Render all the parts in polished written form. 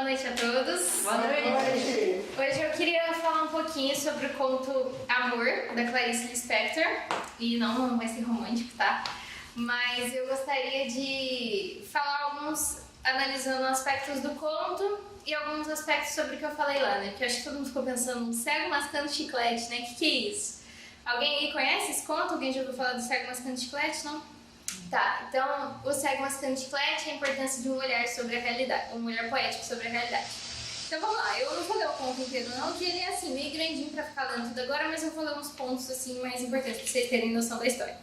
Boa noite a todos. Boa noite. Hoje eu queria falar um pouquinho sobre o conto Amor, da Clarice Lispector. E não vai ser romântico, tá? Mas eu gostaria de falar analisando aspectos do conto e alguns aspectos sobre o que eu falei lá, né? Porque eu acho que todo mundo ficou pensando, um cego mascando chiclete, né? O que é isso? Alguém aí conhece esse conto? Alguém já ouviu falar do cego mascando chiclete, não? Tá, então o cego mascando chiclete é a importância de um olhar sobre a realidade, um olhar poético sobre a realidade. Então vamos lá, eu não vou ler o conto inteiro não, que ele é assim, meio grandinho pra ficar lendo tudo agora, mas eu vou ler uns pontos assim mais importantes pra vocês terem noção da história.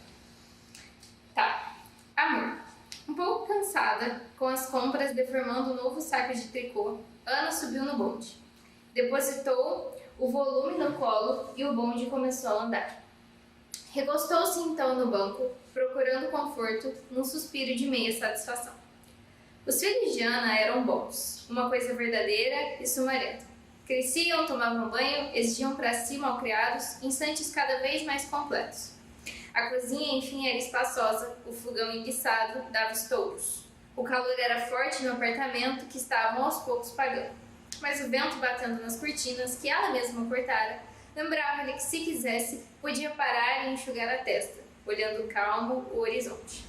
Tá, Amor. Um pouco cansada, com as compras deformando um novo saco de tricô, Ana subiu no bonde. Depositou o volume no colo e o bonde começou a andar. Recostou-se então no banco, procurando conforto num suspiro de meia satisfação. Os filhos de Ana eram bons, uma coisa verdadeira e sumarenta. Cresciam, tomavam banho, exigiam para si malcriados, instantes cada vez mais completos. A cozinha, enfim, era espaçosa, o fogão enguiçado dava estouros. O calor era forte no apartamento que estavam aos poucos pagando. Mas o vento batendo nas cortinas, que ela mesma cortara, lembrava-lhe que, se quisesse, podia parar e enxugar a testa, olhando calmo o horizonte.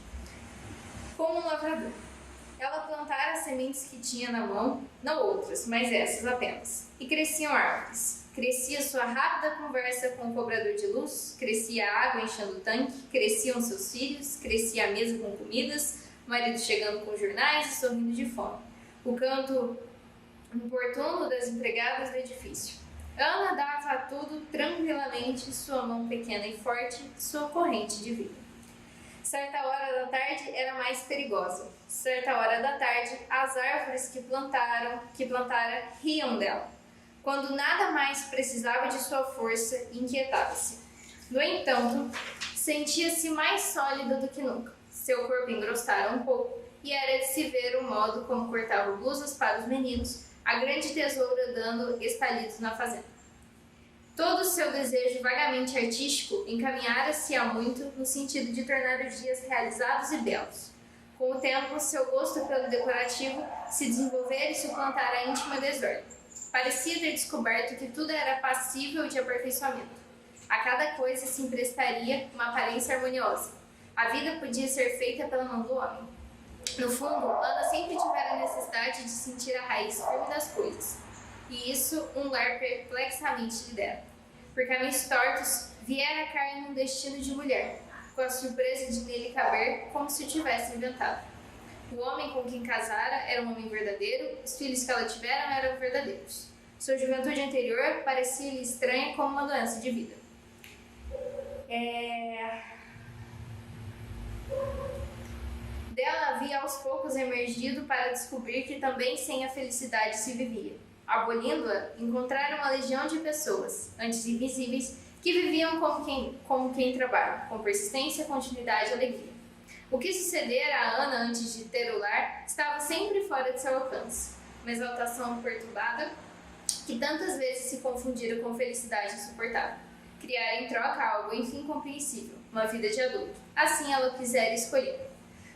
Como um lavrador. Ela plantara as sementes que tinha na mão, não outras, mas essas apenas. E cresciam árvores. Crescia sua rápida conversa com o cobrador de luz, crescia a água enchendo o tanque, cresciam seus filhos, crescia a mesa com comidas, o marido chegando com jornais e sorrindo de fome. O canto importuno das empregadas do edifício. Ana dava a tudo tranquilamente sua mão pequena e forte, sua corrente de vida. Certa hora da tarde era mais perigosa. Certa hora da tarde, as árvores que plantara riam dela. Quando nada mais precisava de sua força, inquietava-se. No entanto, sentia-se mais sólida do que nunca. Seu corpo engrossara um pouco e era de se ver o modo como cortava blusas para os meninos, a grande tesoura dando estalidos na fazenda. Todo o seu desejo vagamente artístico encaminhara-se há muito no sentido de tornar os dias realizados e belos. Com o tempo, seu gosto pelo decorativo se desenvolvera e suplantar a íntima desordem. Parecia ter descoberto que tudo era passível de aperfeiçoamento. A cada coisa se emprestaria uma aparência harmoniosa. A vida podia ser feita pela mão do homem. No fundo, Ana sempre tivera a necessidade de sentir a raiz firme das coisas, e isso um lar perplexamente lhe dera. Por caminhos tortos, viera cair num destino de mulher, com a surpresa de nele caber como se o tivesse inventado. O homem com quem casara era um homem verdadeiro, os filhos que ela tiveram eram verdadeiros. Sua juventude anterior parecia-lhe estranha como uma doença de vida. Dela havia aos poucos emergido para descobrir que também sem a felicidade se vivia. Abolindo-a, encontraram uma legião de pessoas, antes invisíveis, que viviam como quem trabalha, com persistência, continuidade e alegria. O que sucedera a Ana antes de ter o lar estava sempre fora de seu alcance. Uma exaltação perturbada, que tantas vezes se confundira com felicidade insuportável. Criara em troca algo enfim compreensível, uma vida de adulto. Assim ela quisera escolher.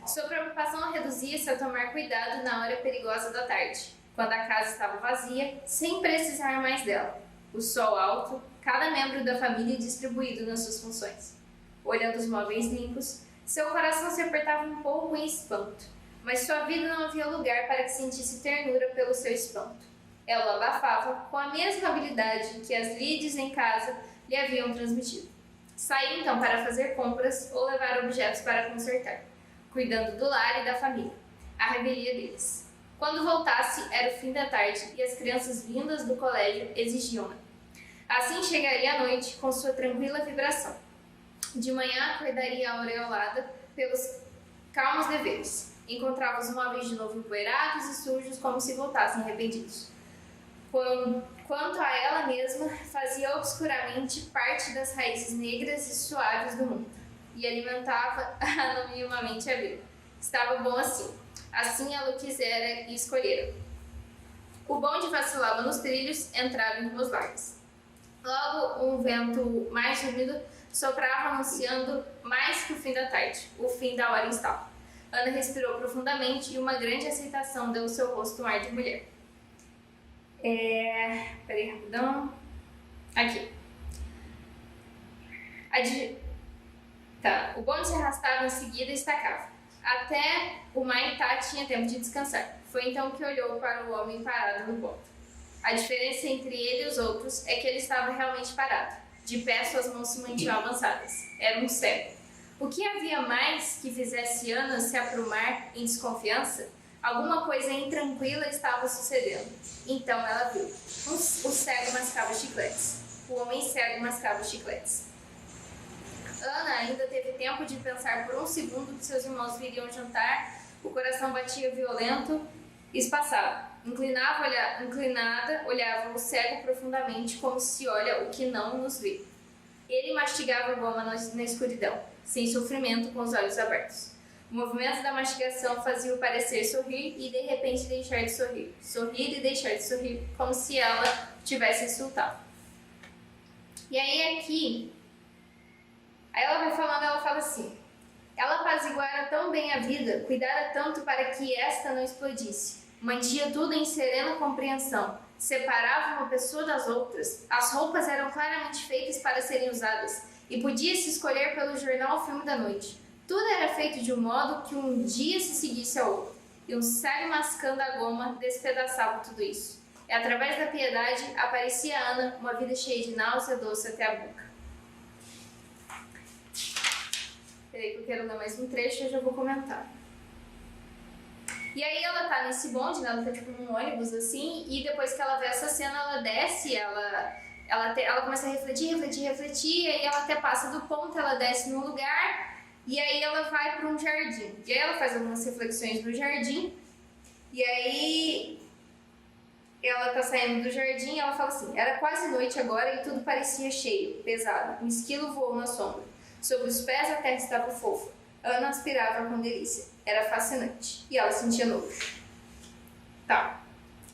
Sua preocupação reduzia-se a tomar cuidado na hora perigosa da tarde, quando a casa estava vazia, sem precisar mais dela. O sol alto, cada membro da família distribuído nas suas funções. Olhando os móveis limpos, seu coração se apertava um pouco em espanto, mas sua vida não havia lugar para que sentisse ternura pelo seu espanto. Ela o abafava com a mesma habilidade que as lides em casa lhe haviam transmitido. Saía então para fazer compras ou levar objetos para consertar, cuidando do lar e da família, a revelia deles. Quando voltasse, era o fim da tarde e as crianças vindas do colégio exigiam-na. Assim chegaria a noite com sua tranquila vibração. De manhã acordaria aureolada pelos calmos deveres. Encontrava os móveis de novo empoeirados e sujos como se voltassem arrependidos. Quanto a ela mesma, fazia obscuramente parte das raízes negras e suaves do mundo e alimentava anonimamente a vida. Estava bom assim. Assim ela o quisera e escolhera. O bonde vacilava nos trilhos, entrava em ruas largas. Logo, um vento mais úmido soprava anunciando mais que o fim da tarde, o fim da hora instal. Ana respirou profundamente e uma grande aceitação deu ao seu rosto um ar de mulher. Peraí, rapidão. Aqui. Tá, o bonde se arrastava em seguida e estacava. Até o Maitá tinha tempo de descansar. Foi então que olhou para o homem parado no ponto. A diferença entre ele e os outros é que ele estava realmente parado. De pé, suas mãos se mantinham avançadas. Era um cego. O que havia mais que fizesse Ana se aprumar em desconfiança? Alguma coisa intranquila estava sucedendo. Então ela viu. O cego mascava chicletes. O homem cego mascava chicletes. Ana ainda teve tempo de pensar por um segundo que seus irmãos viriam jantar. O coração batia violento, espaçado. Inclinada, olhava o cego profundamente, como se olha o que não nos vê. Ele mastigava a goma na escuridão, sem sofrimento, com os olhos abertos. O movimento da mastigação fazia-o parecer sorrir e de repente deixar de sorrir. Sorrir e deixar de sorrir, como se ela tivesse insultado. E aí ela vai falando, ela fala assim: ela apaziguara tão bem a vida, cuidara tanto para que esta não explodisse. Mantinha tudo em serena compreensão, separava uma pessoa das outras, as roupas eram claramente feitas para serem usadas, e podia-se escolher pelo jornal o filme da noite. Tudo era feito de um modo que um dia se seguisse ao outro, e um cego mascando a goma despedaçava tudo isso. E através da piedade aparecia a Ana uma vida cheia de náusea doce até a boca. Peraí que eu quero ler mais um trecho e eu já vou comentar. E aí ela tá nesse bonde, né? Ela tá tipo num ônibus assim, e depois que ela vê essa cena, ela desce, ela começa a refletir, e aí ela até passa do ponto, ela desce num lugar, e aí ela vai para um jardim. E aí ela faz algumas reflexões no jardim, e aí ela tá saindo do jardim e ela fala assim: era quase noite agora e tudo parecia cheio, pesado. Um esquilo voou na sombra. Sobre os pés a terra estava fofa. Ana aspirava com delícia. Era fascinante. E ela sentia nojo. Tá.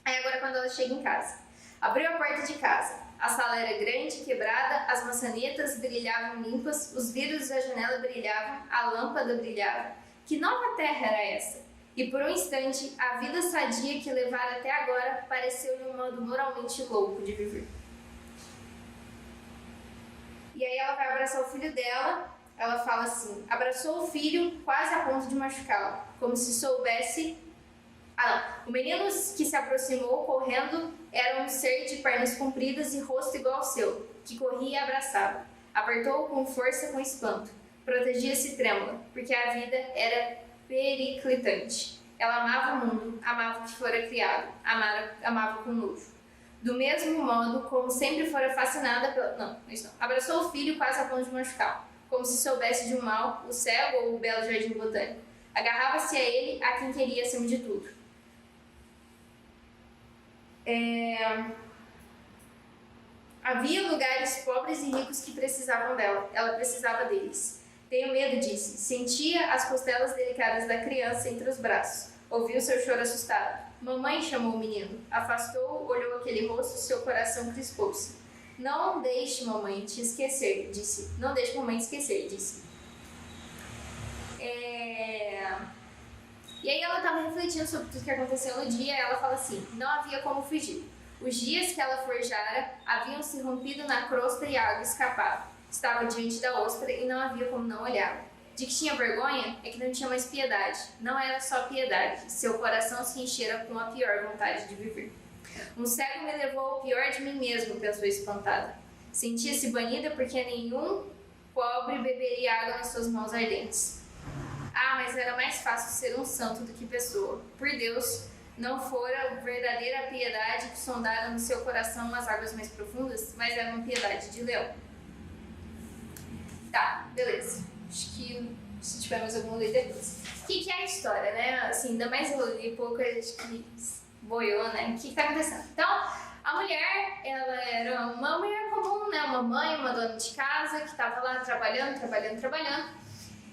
Aí agora quando ela chega em casa. Abriu a porta de casa. A sala era grande, quebrada, as maçanetas brilhavam limpas, os vidros da janela brilhavam, a lâmpada brilhava. Que nova terra era essa? E por um instante, a vida sadia que levara até agora pareceu-lhe um modo moralmente louco de viver. E aí ela vai abraçar o filho dela, ela fala assim: abraçou o filho quase a ponto de machucá-lo, como se soubesse... O menino que se aproximou correndo era um ser de pernas compridas e rosto igual ao seu, que corria e abraçava. Apertou-o com força com espanto. Protegia-se trêmula, porque a vida era periclitante. Ela amava o mundo, amava o que fora criado, amava com nojo. Do mesmo modo como sempre fora fascinada pela... Não. Abraçou o filho quase a ponto de machucá-lo, como se soubesse de um mal, o cego ou o belo jardim botânico. Agarrava-se a ele, a quem queria acima de tudo. Havia lugares pobres e ricos que precisavam dela. Ela precisava deles. Tenho medo, disse. Sentia as costelas delicadas da criança entre os braços. Ouviu seu choro assustado. Mamãe, chamou o menino. Afastou-o, olhou aquele rosto, seu coração crispou-se. Não deixe mamãe te esquecer, disse. Não deixe mamãe te esquecer, disse. E aí ela estava refletindo sobre tudo que aconteceu no dia, e ela fala assim: não havia como fugir. Os dias que ela forjara haviam se rompido na crosta e a água escapava. Estava diante da ostra e não havia como não olhar. De que tinha vergonha é que não tinha mais piedade. Não era só piedade, seu coração se enchera com a pior vontade de viver. Um cego me levou ao pior de mim mesmo, pensou espantada. Sentia-se banida porque nenhum pobre beberia água nas suas mãos ardentes. Mas era mais fácil ser um santo do que pessoa. Por Deus, não fora verdadeira piedade que sondara no seu coração as águas mais profundas, mas era uma piedade de leão. Tá, beleza. Acho que se tiver mais alguma lei depois. O que é a história, né? Assim, ainda mais eu li pouco, acho que boiou, né? O que tá acontecendo? Então, a mulher, ela era uma mulher comum, né? Uma mãe, uma dona de casa, que tava lá trabalhando.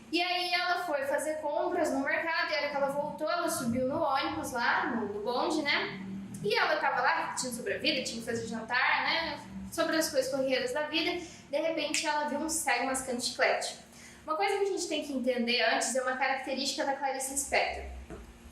E aí ela foi fazer compras no mercado, e a hora que ela voltou, ela subiu no ônibus lá, no bonde, né? E ela tava lá refletindo sobre a vida, tinha que fazer jantar, né? Sobre as coisas corriqueiras da vida. De repente ela viu um cego mascando chiclete. Uma coisa que a gente tem que entender antes é uma característica da Clarice Lispector.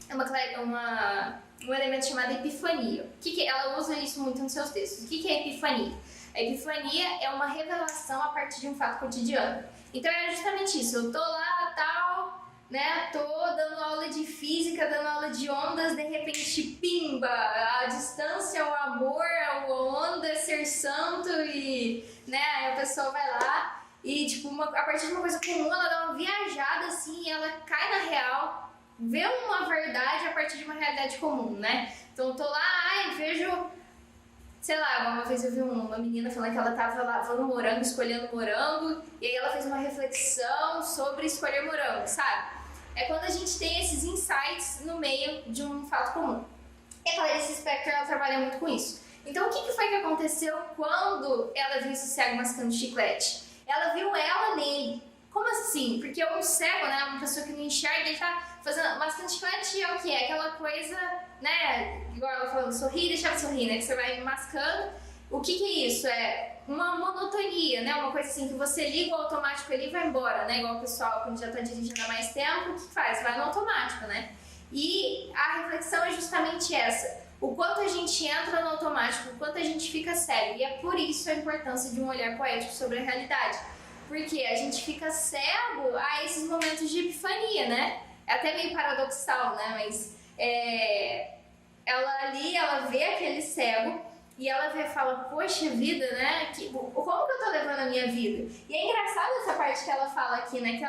É uma um elemento chamado epifania. Ela usa isso muito nos seus textos. O que é epifania? A epifania é uma revelação a partir de um fato cotidiano. Então é justamente isso, eu tô lá, tal, né, tô dando aula de física, dando aula de ondas, de repente, pimba, a distância, o amor, a onda, ser santo e, né, aí a pessoa vai lá e, tipo, a partir de uma coisa comum, ela dá uma viajada, assim, ela cai na real, vê uma verdade a partir de uma realidade comum, né? Então eu tô lá, vejo... Sei lá, uma vez eu vi uma menina falando que ela tava lavando morango, escolhendo morango, e aí ela fez uma reflexão sobre escolher morango, sabe? É quando a gente tem esses insights no meio de um fato comum. E a Clarice Lispector, ela trabalha muito com isso. Então, o que foi que aconteceu quando ela viu esse cego mascando chiclete? Ela viu ela nele. Como assim? Porque um cego, né, uma pessoa que não enxerga, ele tá fazendo mascando chiclete, é o que? É aquela coisa, né, igual ela falando, sorrir, deixar de sorrir, né, que você vai mascando. O que é isso? É uma monotonia, né, uma coisa assim, que você liga o automático ali e vai embora, né, igual o pessoal, quando já tá dirigindo há mais tempo, o que faz? Vai no automático, né? E a reflexão é justamente essa. O quanto a gente entra no automático, o quanto a gente fica cego. E é por isso a importância de um olhar poético sobre a realidade. Porque a gente fica cego a esses momentos de epifania, né? É até meio paradoxal, né? Mas ela ali, ela vê aquele cego e ela fala, poxa vida, né? Como que eu tô levando a minha vida? E é engraçado essa parte que ela fala aqui, né? Que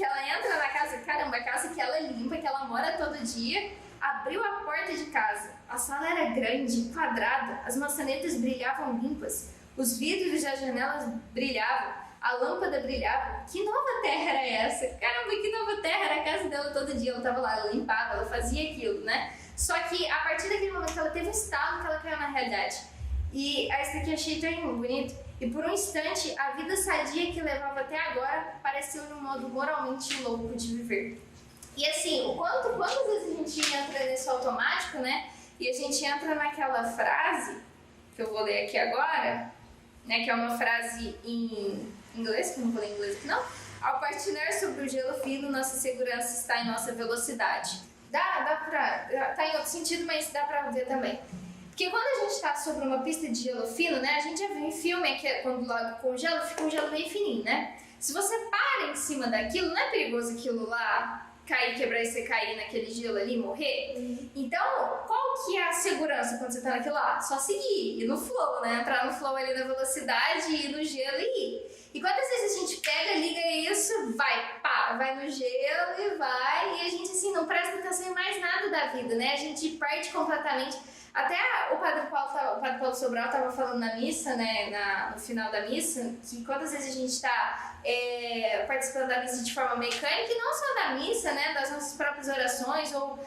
ela entra na casa, caramba, a casa que ela limpa, que ela mora todo dia, abriu a porta de casa. A sala era grande, quadrada, as maçanetas brilhavam limpas. Os vidros das janelas brilhavam, a lâmpada brilhava. Que nova terra era essa? Caramba, que nova terra! Era a casa dela todo dia, ela tava lá, ela limpava, ela fazia aquilo, né? Só que a partir daquele momento ela teve um estalo que ela caiu na realidade. E essa aqui eu achei tão bonito. E por um instante, a vida sadia que levava até agora pareceu de um modo moralmente louco de viver. E assim, quantas vezes a gente entra nesse automático, né? E a gente entra naquela frase, que eu vou ler aqui agora, né, que é uma frase em inglês, que eu não vou ler em inglês aqui não. Ao patinar sobre o gelo fino, nossa segurança está em nossa velocidade. Tá em outro sentido, mas dá pra ver também. Porque quando a gente tá sobre uma pista de gelo fino, né, a gente já viu em filme que quando logo congela, fica um gelo bem fininho, né? Se você para em cima daquilo, não é perigoso aquilo lá cair, quebrar e você cair naquele gelo ali e morrer? Então, qual que é a segurança quando você tá naquilo lá? Só seguir, ir no flow, né? Entrar no flow ali na velocidade, ir no gelo e ir. E quantas vezes a gente pega, liga isso, vai no gelo e vai, e a gente assim não presta atenção em mais nada da vida, né? A gente perde completamente. Até o Padre Paulo Sobral estava falando na missa, né, no final da missa, que quantas vezes a gente está participando da missa de forma mecânica, e não só da missa, né, das nossas próprias orações, ou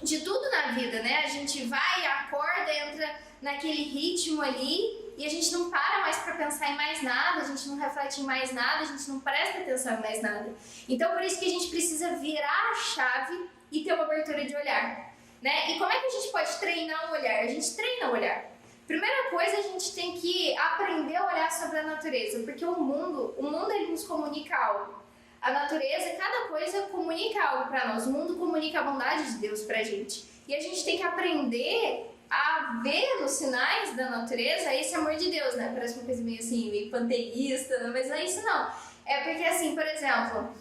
de tudo na vida, né? A gente vai, acorda, entra naquele ritmo ali, e a gente não para mais para pensar em mais nada, a gente não reflete em mais nada, a gente não presta atenção em mais nada. Então, por isso que a gente precisa virar a chave e ter uma abertura de olhar. Né? E como é que a gente pode treinar o olhar? A gente treina o olhar. Primeira coisa, a gente tem que aprender a olhar sobre a natureza, porque o mundo ele nos comunica algo. A natureza, cada coisa comunica algo para nós. O mundo comunica a bondade de Deus pra gente. E a gente tem que aprender a ver nos sinais da natureza esse amor de Deus, né? Parece uma coisa meio assim, meio panteísta, mas não é isso não. É porque assim, por exemplo,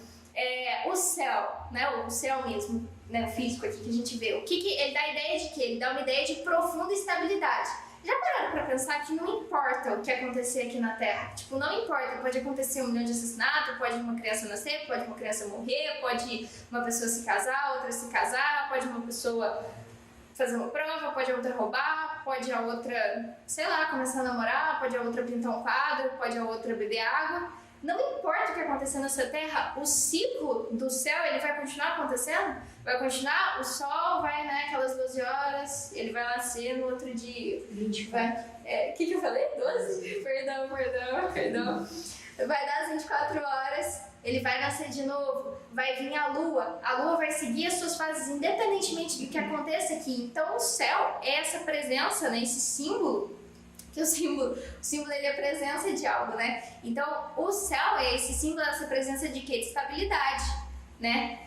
o céu, né? O céu mesmo, né, físico aqui que a gente vê, ele dá a ideia de quê? Ele dá uma ideia de profunda estabilidade. Já pararam pra pensar que não importa o que acontecer aqui na Terra? Tipo, não importa, pode acontecer 1 milhão de assassinatos, pode uma criança nascer, pode uma criança morrer, pode uma pessoa se casar, outra se casar, pode uma pessoa fazer uma prova, pode a outra roubar, pode a outra, sei lá, começar a namorar, pode a outra pintar um quadro, pode a outra beber água. Não importa o que acontecer nessa Terra, o ciclo do céu, ele vai continuar acontecendo? Vai continuar? O Sol vai, né, aquelas 12 horas, ele vai nascer no outro dia. 24. O que eu falei? 12? Perdão. Vai dar as 24 horas, ele vai nascer de novo, vai vir a Lua vai seguir as suas fases independentemente do que aconteça aqui. Então o céu é essa presença, né, esse símbolo, que o símbolo ele é a presença de algo, né? Então, o céu é esse símbolo dessa presença de quê? De estabilidade, né?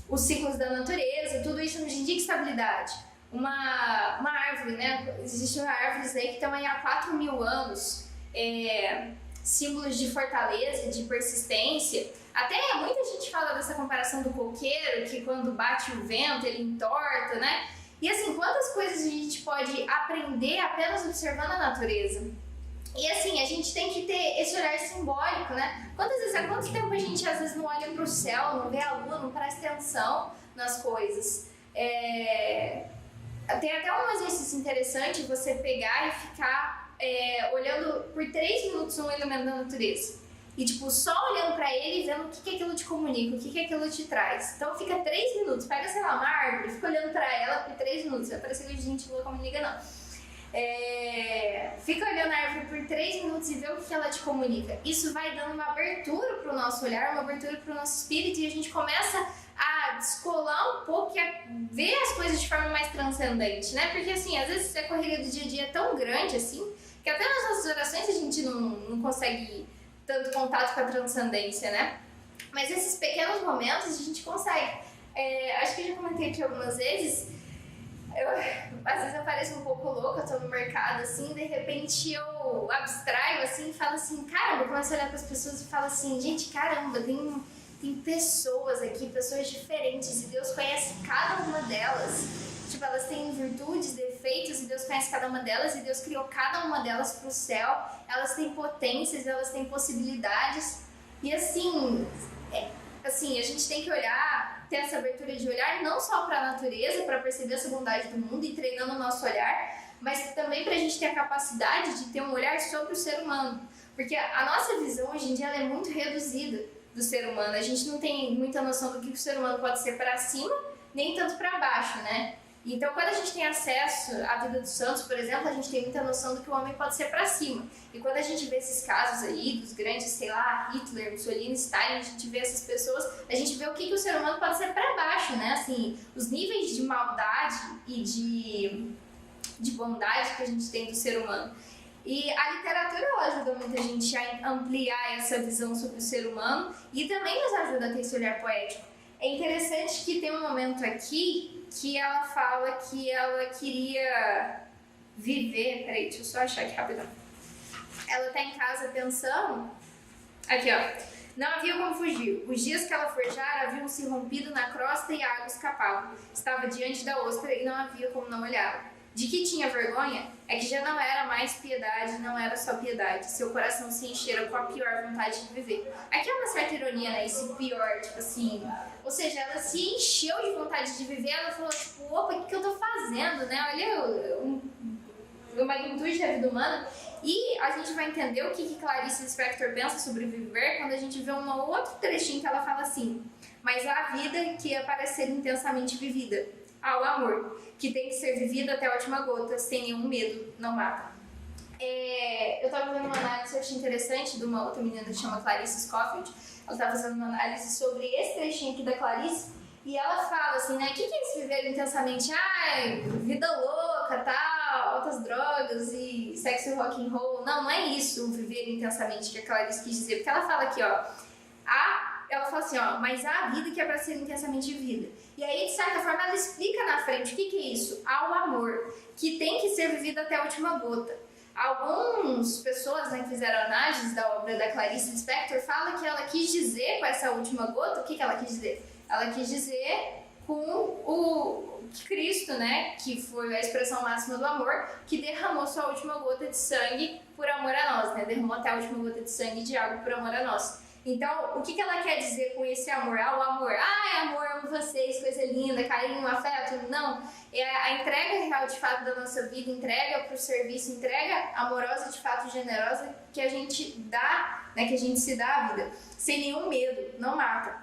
os ciclos da natureza, tudo isso nos indica estabilidade. Uma árvore, né? Existem árvores aí que estão aí há 4.000 anos, símbolos de fortaleza, de persistência. Até muita gente fala dessa comparação do coqueiro, que quando bate o vento ele entorta, né? E assim, quantas coisas a gente pode aprender apenas observando a natureza? E assim, a gente tem que ter esse olhar simbólico, né? Há quanto tempo a gente às vezes não olha para o céu, não vê a lua, não presta atenção nas coisas? Tem até um exercício interessante você pegar e ficar olhando por 3 minutos um elemento da natureza. E tipo, só olhando pra ele e vendo o que aquilo te comunica, o que aquilo te traz. Então fica 3 minutos, pega, sei lá, uma árvore, fica olhando pra ela por 3 minutos. Vai parecer que a gente não comunica, não. Fica olhando a árvore por 3 minutos e vê o que ela te comunica. Isso vai dando uma abertura pro nosso olhar, uma abertura pro nosso espírito, e a gente começa a descolar um pouco e a ver as coisas de forma mais transcendente, né? Porque assim, às vezes a correria do dia a dia é tão grande assim, que até nas nossas orações a gente não consegue tanto contato com a transcendência, né? Mas esses pequenos momentos a gente consegue. Acho que eu já comentei aqui algumas vezes, às vezes eu pareço um pouco louca, eu tô no mercado assim, de repente eu abstraio assim e falo assim, caramba, eu começo a olhar para as pessoas e falo assim, gente, caramba, tem pessoas aqui, pessoas diferentes, e Deus conhece cada uma delas. Tipo, elas têm virtudes, defeitos, e Deus conhece cada uma delas, e Deus criou cada uma delas pro céu. Elas têm potências, elas têm possibilidades. E assim, a gente tem que olhar, ter essa abertura de olhar não só para a natureza, para perceber essa bondade do mundo e treinando o nosso olhar, mas também para a gente ter a capacidade de ter um olhar sobre o ser humano. Porque a nossa visão hoje em dia ela é muito reduzida do ser humano. A gente não tem muita noção do que o ser humano pode ser para cima, nem tanto para baixo, né? Então, quando a gente tem acesso à vida dos santos, por exemplo, a gente tem muita noção do que o homem pode ser para cima. E quando a gente vê esses casos aí, dos grandes, sei lá, Hitler, Mussolini, Stalin, a gente vê essas pessoas, a gente vê o que o ser humano pode ser para baixo, né? Assim, os níveis de maldade e de bondade que a gente tem do ser humano. E a literatura ela ajuda muita gente a ampliar essa visão sobre o ser humano e também nos ajuda a ter esse olhar poético. É interessante que tem um momento aqui que ela fala que ela queria viver... Peraí, deixa eu só achar aqui rapidão. Ela tá em casa pensando... Aqui, ó. Não havia como fugir. Os dias que ela forjara haviam se rompido na crosta e a água escapava. Estava diante da ostra e não havia como não olhá-la. De que tinha vergonha é que já não era mais piedade, não era só piedade. Seu coração se enchera com a pior vontade de viver. Aqui é uma certa ironia, né? Esse pior, tipo assim... Ou seja, ela se encheu de vontade de viver, ela falou, tipo, opa, o que eu tô fazendo, né? Olha a magnitude da vida humana. E a gente vai entender o que Clarice Lispector pensa sobre viver quando a gente vê um outro trechinho que ela fala assim: mas há a vida que é para ser intensamente vivida. Há o amor, que tem que ser vivido até a última gota, sem nenhum medo, não mata. Eu estava vendo uma análise, eu achei interessante, de uma outra menina que chama Clarice Scofield. Ela estava fazendo uma análise sobre esse trechinho aqui da Clarice, e ela fala assim, né, o que é esse viver intensamente? Vida louca, tal, altas drogas e sexo e rock and roll. Não é isso o viver intensamente que a Clarice quis dizer, porque ela fala aqui, ó, ela fala assim, ó, mas há a vida que é para ser intensamente vivida. E aí, de certa forma, ela explica na frente o que é isso. Há o amor, que tem que ser vivido até a última gota. Algumas pessoas, né, que fizeram análises da obra da Clarice Lispector falam que ela quis dizer com essa última gota, o que ela quis dizer? Ela quis dizer com o Cristo, né, que foi a expressão máxima do amor, que derramou sua última gota de sangue por amor a nós, né, derramou até a última gota de sangue de água por amor a nós. Então, o que ela quer dizer com esse amor? O amor, amor, amo vocês, coisa linda, carinho, afeto. Não, é a entrega real de fato da nossa vida, entrega para o serviço, entrega amorosa de fato, generosa, que a gente dá, né, que a gente se dá a vida, sem nenhum medo, não mata.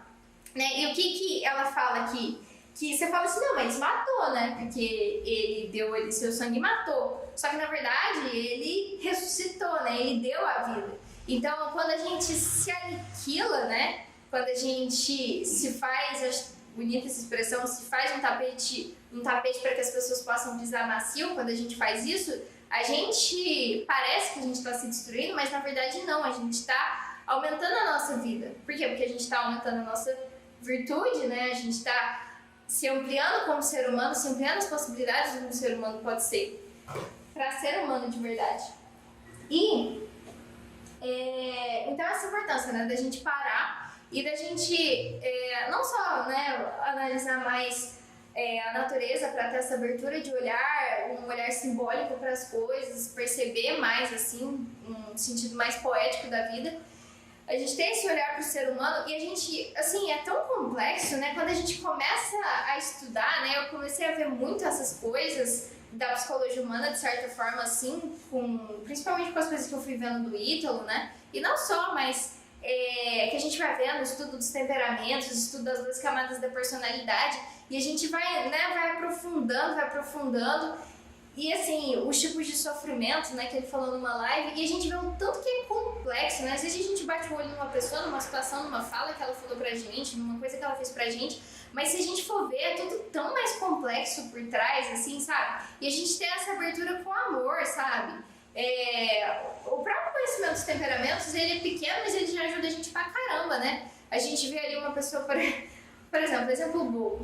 Né? E o que ela fala aqui? Que você fala assim, não, mas matou, né? Porque ele deu ele seu sangue e matou. Só que na verdade ele ressuscitou, né? Ele deu a vida. Então, quando a gente se aniquila, né? Quando a gente se faz, acho bonita essa expressão, se faz um tapete para que as pessoas possam pisar macio, quando a gente faz isso, a gente parece que a gente está se destruindo, mas na verdade não, a gente está aumentando a nossa vida. Por quê? Porque a gente está aumentando a nossa virtude, né? A gente está se ampliando como ser humano, se ampliando as possibilidades do que um ser humano pode ser, para ser humano de verdade. E então essa importância, né, da gente parar e da gente não só, né, analisar mais a natureza para ter essa abertura de olhar, um olhar simbólico para as coisas, perceber mais assim, um sentido mais poético da vida. A gente tem esse olhar para o ser humano e a gente, assim, é tão complexo, né? Quando a gente começa a estudar, né? Eu comecei a ver muito essas coisas da psicologia humana, de certa forma, assim, principalmente com as coisas que eu fui vendo do Ítalo, né? E não só, mas que a gente vai vendo o estudo dos temperamentos, o estudo das duas camadas da personalidade, e a gente vai, né, vai aprofundando. E assim, os tipos de sofrimento, né, que ele falou numa live, e a gente vê o tanto que é complexo, né? Às vezes a gente bate o olho numa pessoa, numa situação, numa fala que ela falou pra gente, numa coisa que ela fez pra gente, mas se a gente for ver, é tudo tão mais complexo por trás, assim, sabe? E a gente tem essa abertura com amor, sabe? O próprio conhecimento dos temperamentos, ele é pequeno, mas ele já ajuda a gente pra caramba, né? A gente vê ali uma pessoa, por exemplo bobo.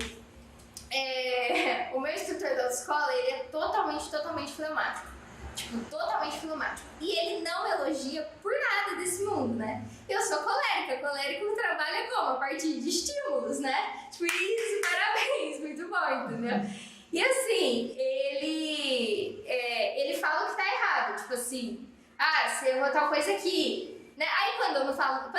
O meu instrutor da autoescola, ele é totalmente fleumático. Tipo, totalmente fleumático. E ele não elogia por nada desse mundo, né? Eu sou colérica. Colérico trabalha como? A partir de estímulos, né? Tipo, isso, parabéns, muito bom, entendeu? E assim, ele fala o que tá errado. Tipo assim, você errou tal coisa aqui, né? Aí quando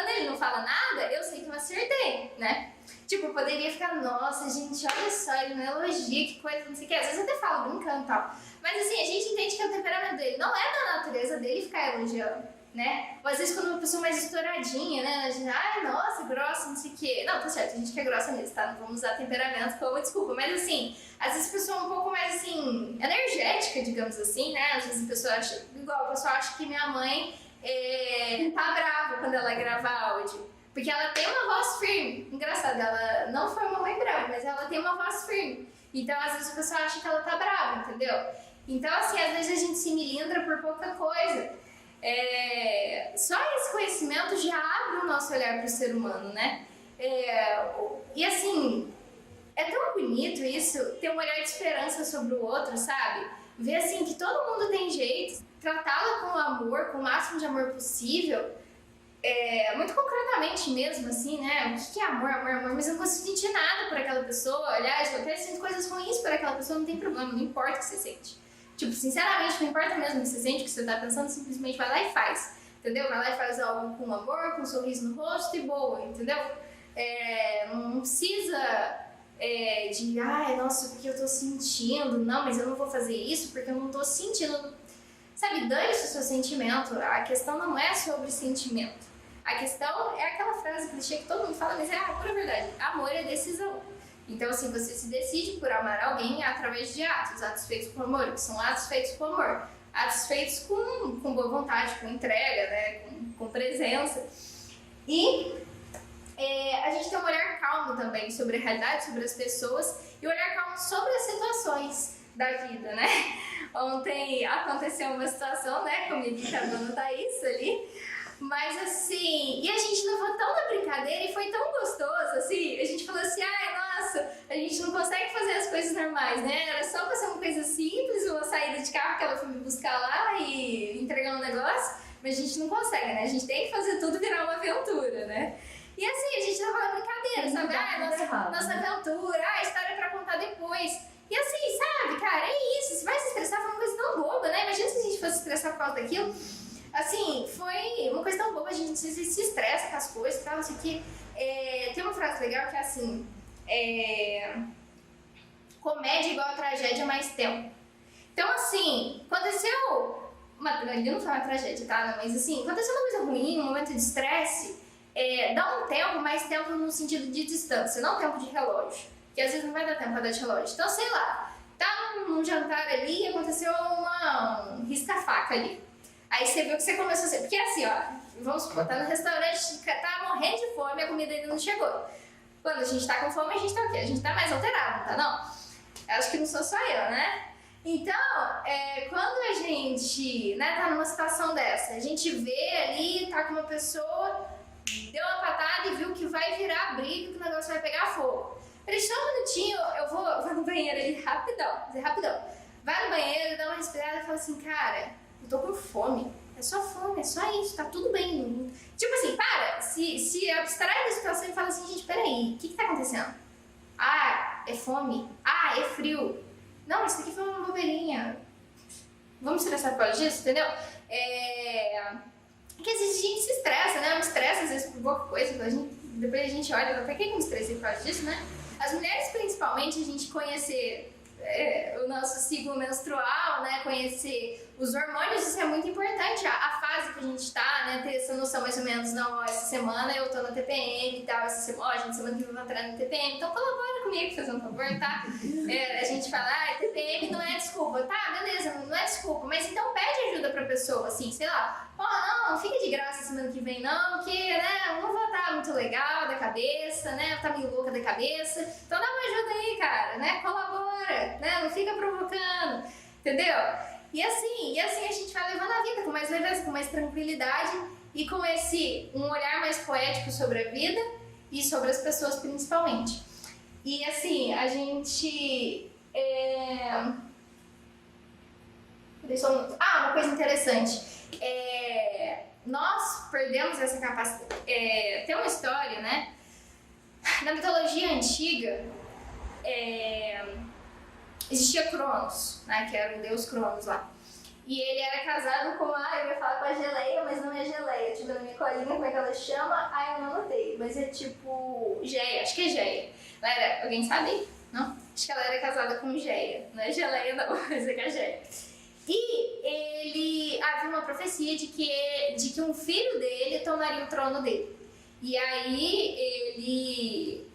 ele não fala nada, eu sei que eu acertei, né? Tipo, eu poderia ficar, nossa, gente, olha só, ele não elogia, que coisa, não sei o que. Às vezes eu até falo brincando e tal. Mas assim, a gente entende que o temperamento dele não é da natureza dele ficar elogiando, né? Ou às vezes quando uma pessoa mais estouradinha, né? A gente, nossa, grossa, não sei o que. Não, tá certo, a gente que é grossa mesmo, tá? Não vamos usar temperamento como desculpa. Mas assim, às vezes a pessoa é um pouco mais, assim, energética, digamos assim, né? Às vezes a pessoa acha, igual, a pessoa acha que minha mãe tá brava quando ela grava áudio. Porque ela tem uma voz firme. Engraçado, ela não foi uma mãe brava, mas ela tem uma voz firme. Então, às vezes, a pessoa acha que ela tá brava, entendeu? Então, assim, às vezes a gente se milindra por pouca coisa. Só esse conhecimento já abre o nosso olhar para o ser humano, né? E, assim, é tão bonito isso, ter um olhar de esperança sobre o outro, sabe? Ver, assim, que todo mundo tem jeito, tratá-lo com amor, com o máximo de amor possível. Muito concretamente mesmo, assim, né? O que é amor, mas eu não consigo sentir nada por aquela pessoa. Aliás, eu até sinto coisas ruins por aquela pessoa, não tem problema, não importa o que você sente. Tipo, sinceramente, não importa mesmo o que você sente, o que você tá pensando, simplesmente vai lá e faz, entendeu? Vai lá e faz algo com amor, com um sorriso no rosto e boa, entendeu? Não precisa nossa, porque eu tô sentindo, não, mas eu não vou fazer isso porque eu não tô sentindo. Sabe, dane-se o seu sentimento, a questão não é sobre sentimento. A questão é aquela frase clichê que todo mundo fala, mas é a pura verdade. Amor é decisão. Então, assim, você se decide por amar alguém através de atos feitos com amor, que são atos feitos com amor. Atos feitos com boa vontade, com entrega, né, com presença. E a gente tem um olhar calmo também sobre a realidade, sobre as pessoas, e um olhar calmo sobre as situações da vida, né? Ontem aconteceu uma situação, né, comigo e com a dona Thaís ali, mas assim, e a gente levou tão na brincadeira e foi tão gostoso, assim, a gente falou assim, nossa, a gente não consegue fazer as coisas normais, né, era só pra ser uma coisa simples, uma saída de carro que ela foi me buscar lá e entregar um negócio, mas a gente não consegue, né, a gente tem que fazer tudo virar uma aventura, né. E assim, a gente levou na brincadeira, sabe, nossa aventura, história pra contar depois. E assim, sabe, cara, é isso, você vai se estressar por uma coisa tão boba, né, imagina se a gente fosse se estressar por causa daquilo. Assim, foi uma coisa tão boba, a gente se estressa com as coisas e tal, assim, que tem uma frase legal que é assim, comédia igual a tragédia mais tempo. Então, assim, aconteceu, ele não foi uma tragédia, tá, mas assim, aconteceu uma coisa ruim, um momento de estresse, dá um tempo, mais tempo no sentido de distância, não tempo de relógio, que às vezes não vai dar tempo pra dar de relógio. Então, sei lá, tá num jantar ali e aconteceu um risca-faca ali. Aí você viu que você começou a ser... Porque assim, ó, vamos supor, tá no restaurante, tá morrendo de fome, a comida ainda não chegou. Quando a gente tá com fome, a gente tá o quê? A gente tá mais alterado, não tá não? Acho que não sou só eu, né? Então, quando a gente, né, tá numa situação dessa, a gente vê ali, tá com uma pessoa deu uma patada e viu que vai virar briga, que o negócio vai pegar fogo. Ele só um minutinho, eu vou no banheiro ali rapidão. Vai no banheiro, dá uma respirada e fala assim, cara, eu tô com fome. É só fome, é só isso, tá tudo bem. Tipo assim, para, se abstrai da situação e fala assim, gente, peraí, o que tá acontecendo? Ah, é fome. Ah, é frio. Não, isso aqui foi uma bobeirinha. Vamos tirar essa parte disso, entendeu? Porque às vezes a gente se estressa, né? Eu me estresso às vezes por pouca coisa, depois a gente olha, pra que eu me estressei por causa disso, né? As mulheres, principalmente, a gente conhecer o nosso ciclo menstrual, né? Conhecer os hormônios, isso é muito importante. A fase que a gente tá, né? Ter essa noção mais ou menos, não, ó, essa semana eu tô na TPM e tal, essa semana, ó, gente, semana que vem eu vou entrar na TPM, então colabora comigo, fazendo um favor, tá? A gente fala, TPM não é desculpa, tá, beleza, não é desculpa, mas então pede ajuda pra pessoa, assim, sei lá, não fica de graça semana que vem não, que, né, não vou estar muito legal da cabeça, né, tá meio louca da cabeça, então dá uma ajuda aí, cara, né, colabora, né, não fica provocando, entendeu? E assim a gente vai levando a vida com mais leveza, com mais tranquilidade e com um olhar mais poético sobre a vida e sobre as pessoas principalmente. E assim, a gente... uma coisa interessante. Nós perdemos essa capacidade... tem uma história, né? Na mitologia antiga, existia Cronos, né? Que era o deus Cronos lá. E ele era casado com eu ia falar com a Geleia, mas não é Geleia. Tipo, na minha colinha, como é que ela chama? Eu não anotei. Mas é tipo... Geia, acho que é Geia. Alguém sabe? Não? Acho que ela era casada com Geia. Não é Geleia, não. Mas é que é Geia. E havia uma profecia de que um filho dele tomaria o trono dele. E aí ele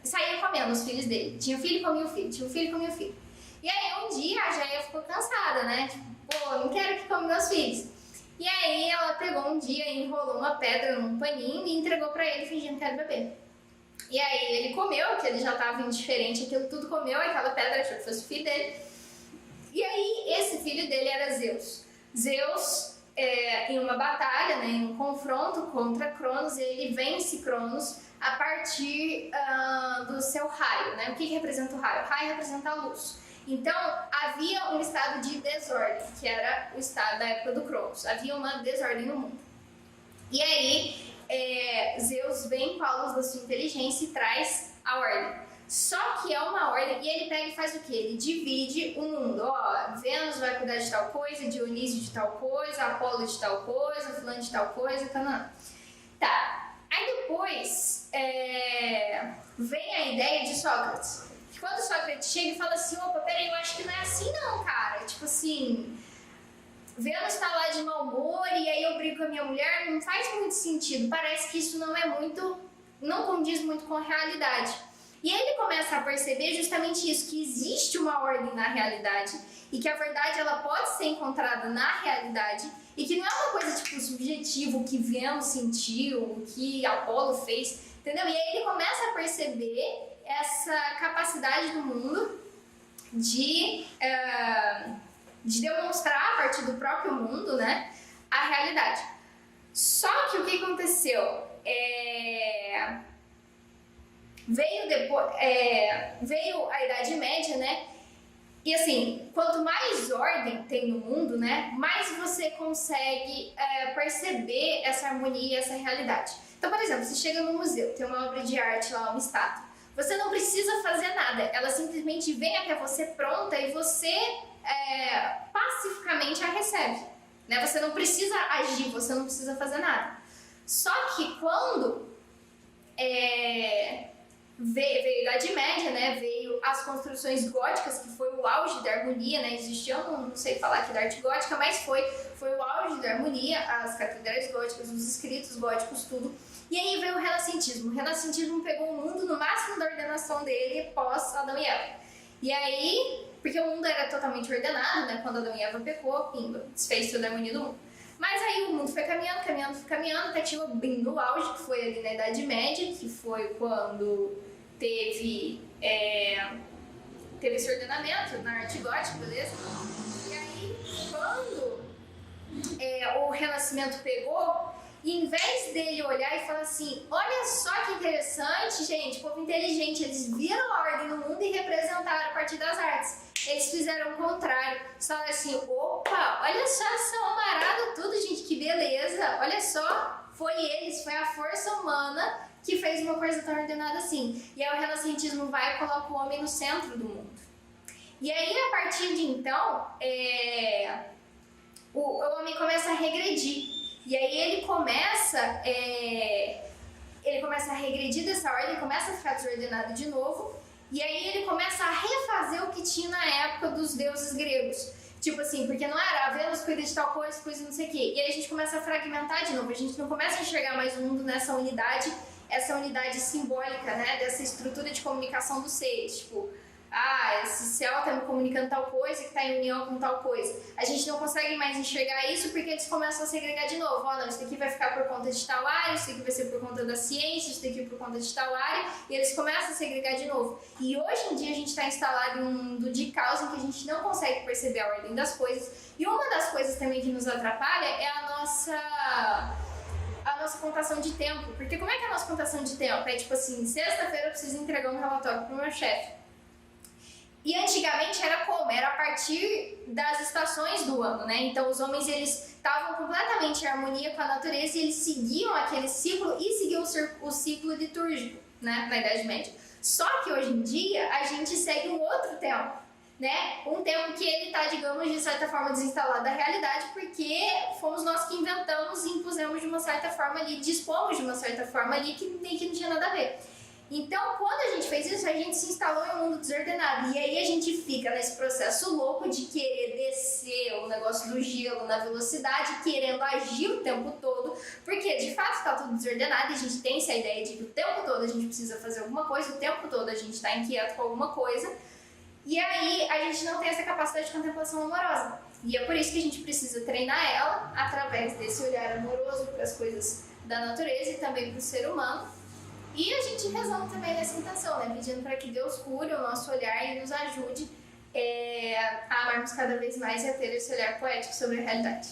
saía comendo os filhos dele. Tinha um filho e comia o filho. Tinha um filho e comia o filho. E aí um dia a Geia ficou cansada, né? Tipo, não quero que come meus filhos. E aí ela pegou um dia e enrolou uma pedra num paninho e entregou pra ele fingindo que era bebê. E aí ele comeu, que ele já tava indiferente, aquilo tudo comeu, aquela pedra achou que fosse o filho dele. E aí esse filho dele era Zeus. Zeus, em uma batalha, né, em um confronto contra Cronos, ele vence Cronos a partir do seu raio, né? O que representa o raio? O raio representa a luz. Então, havia um estado de desordem, que era o estado da época do Cronos. Havia uma desordem no mundo. E aí, Zeus vem com a luz da sua inteligência e traz a ordem. Só que é uma ordem, e ele pega e faz o quê? Ele divide o mundo. Vênus vai cuidar de tal coisa, Dionísio de tal coisa, Apolo de tal coisa, fulano de tal coisa, Canaã. Tá. Aí depois, vem a ideia de Sócrates. Quando Sócrates chega e fala assim, opa, peraí, eu acho que não é assim não, cara. Tipo assim, Vênus tá lá de mau humor e aí eu brigo com a minha mulher, não faz muito sentido. Parece que isso não condiz muito com a realidade. E aí ele começa a perceber justamente isso, que existe uma ordem na realidade e que a verdade ela pode ser encontrada na realidade e que não é uma coisa tipo subjetiva, que Vênus sentiu, o que Apolo fez, entendeu? E aí ele começa a perceber essa capacidade do mundo de demonstrar a partir do próprio mundo, né, a realidade. Só que o que aconteceu? Veio a Idade Média, né? E assim, quanto mais ordem tem no mundo, né, mais você consegue perceber essa harmonia e essa realidade. Então, por exemplo, você chega no museu, tem uma obra de arte lá, uma estátua. Você não precisa fazer nada, ela simplesmente vem até você pronta e você pacificamente a recebe. Né? Você não precisa agir, você não precisa fazer nada. Só que quando veio a Idade Média, né? Veio as construções góticas, que foi o auge da harmonia, né? Existia, eu não sei falar aqui da arte gótica, mas foi o auge da harmonia, as catedrais góticas, os escritos góticos, tudo. E aí veio o renascentismo. O renascentismo pegou o mundo no máximo da ordenação dele pós Adão e Eva. E aí, porque o mundo era totalmente ordenado, né? Quando Adão e Eva pecou, pimba, desfez toda a harmonia do mundo. Mas aí o mundo foi caminhando, até chegou bem no auge, que foi ali na Idade Média, que foi quando teve esse ordenamento na arte gótica, beleza? E aí, quando o Renascimento pegou, E em vez dele olhar e falar assim, olha só que interessante, gente, povo inteligente, eles viram a ordem no mundo e representaram a partir das artes. Eles fizeram o contrário, falaram assim, opa, olha só essa amarada tudo, gente, que beleza, olha só, foi eles, foi a força humana que fez uma coisa tão ordenada assim. E aí o renascentismo vai e coloca o homem no centro do mundo. E aí, a partir de então, o homem começa a regredir. E aí ele começa a regredir dessa ordem, começa a ficar desordenado de novo. E aí ele começa a refazer o que tinha na época dos deuses gregos. Tipo assim, porque não era a Vênus cuida de tal coisa, coisa não sei o quê. E aí a gente começa a fragmentar de novo. A gente não começa a enxergar mais o mundo nessa unidade, essa unidade simbólica, né? Dessa estrutura de comunicação dos seres. Tipo, esse céu está me comunicando tal coisa que está em união com tal coisa. A gente não consegue mais enxergar isso porque eles começam a segregar de novo. Não, isso daqui vai ficar por conta de tal área, isso daqui vai ser por conta da ciência, isso daqui por conta de tal área, e eles começam a segregar de novo. E hoje em dia a gente está instalado em um mundo de caos em que a gente não consegue perceber a ordem das coisas. E uma das coisas também que nos atrapalha é a nossa contação de tempo. Porque como é que é a nossa contação de tempo? É tipo assim, sexta-feira eu preciso entregar um relatório para o meu chefe. E antigamente era como? Era a partir das estações do ano, né? Então os homens, eles estavam completamente em harmonia com a natureza e eles seguiam aquele ciclo e seguiam o ciclo litúrgico, né? Na Idade Média. Só que hoje em dia a gente segue um outro tempo, né? Um tempo que ele está, digamos, de certa forma desinstalado da realidade, porque fomos nós que inventamos e impusemos de uma certa forma ali, dispomos de uma certa forma ali que nem que não tinha nada a ver. Então, quando a gente fez isso, a gente se instalou em um mundo desordenado. E aí a gente fica nesse processo louco de querer descer o negócio do gelo na velocidade, querendo agir o tempo todo, porque de fato está tudo desordenado e a gente tem essa ideia de que o tempo todo a gente precisa fazer alguma coisa, o tempo todo a gente está inquieto com alguma coisa. E aí a gente não tem essa capacidade de contemplação amorosa. E é por isso que a gente precisa treinar ela através desse olhar amoroso para as coisas da natureza e também para o ser humano. E a gente rezando também nessa intenção, né? Pedindo para que Deus cure o nosso olhar e nos ajude a amarmos cada vez mais e a ter esse olhar poético sobre a realidade.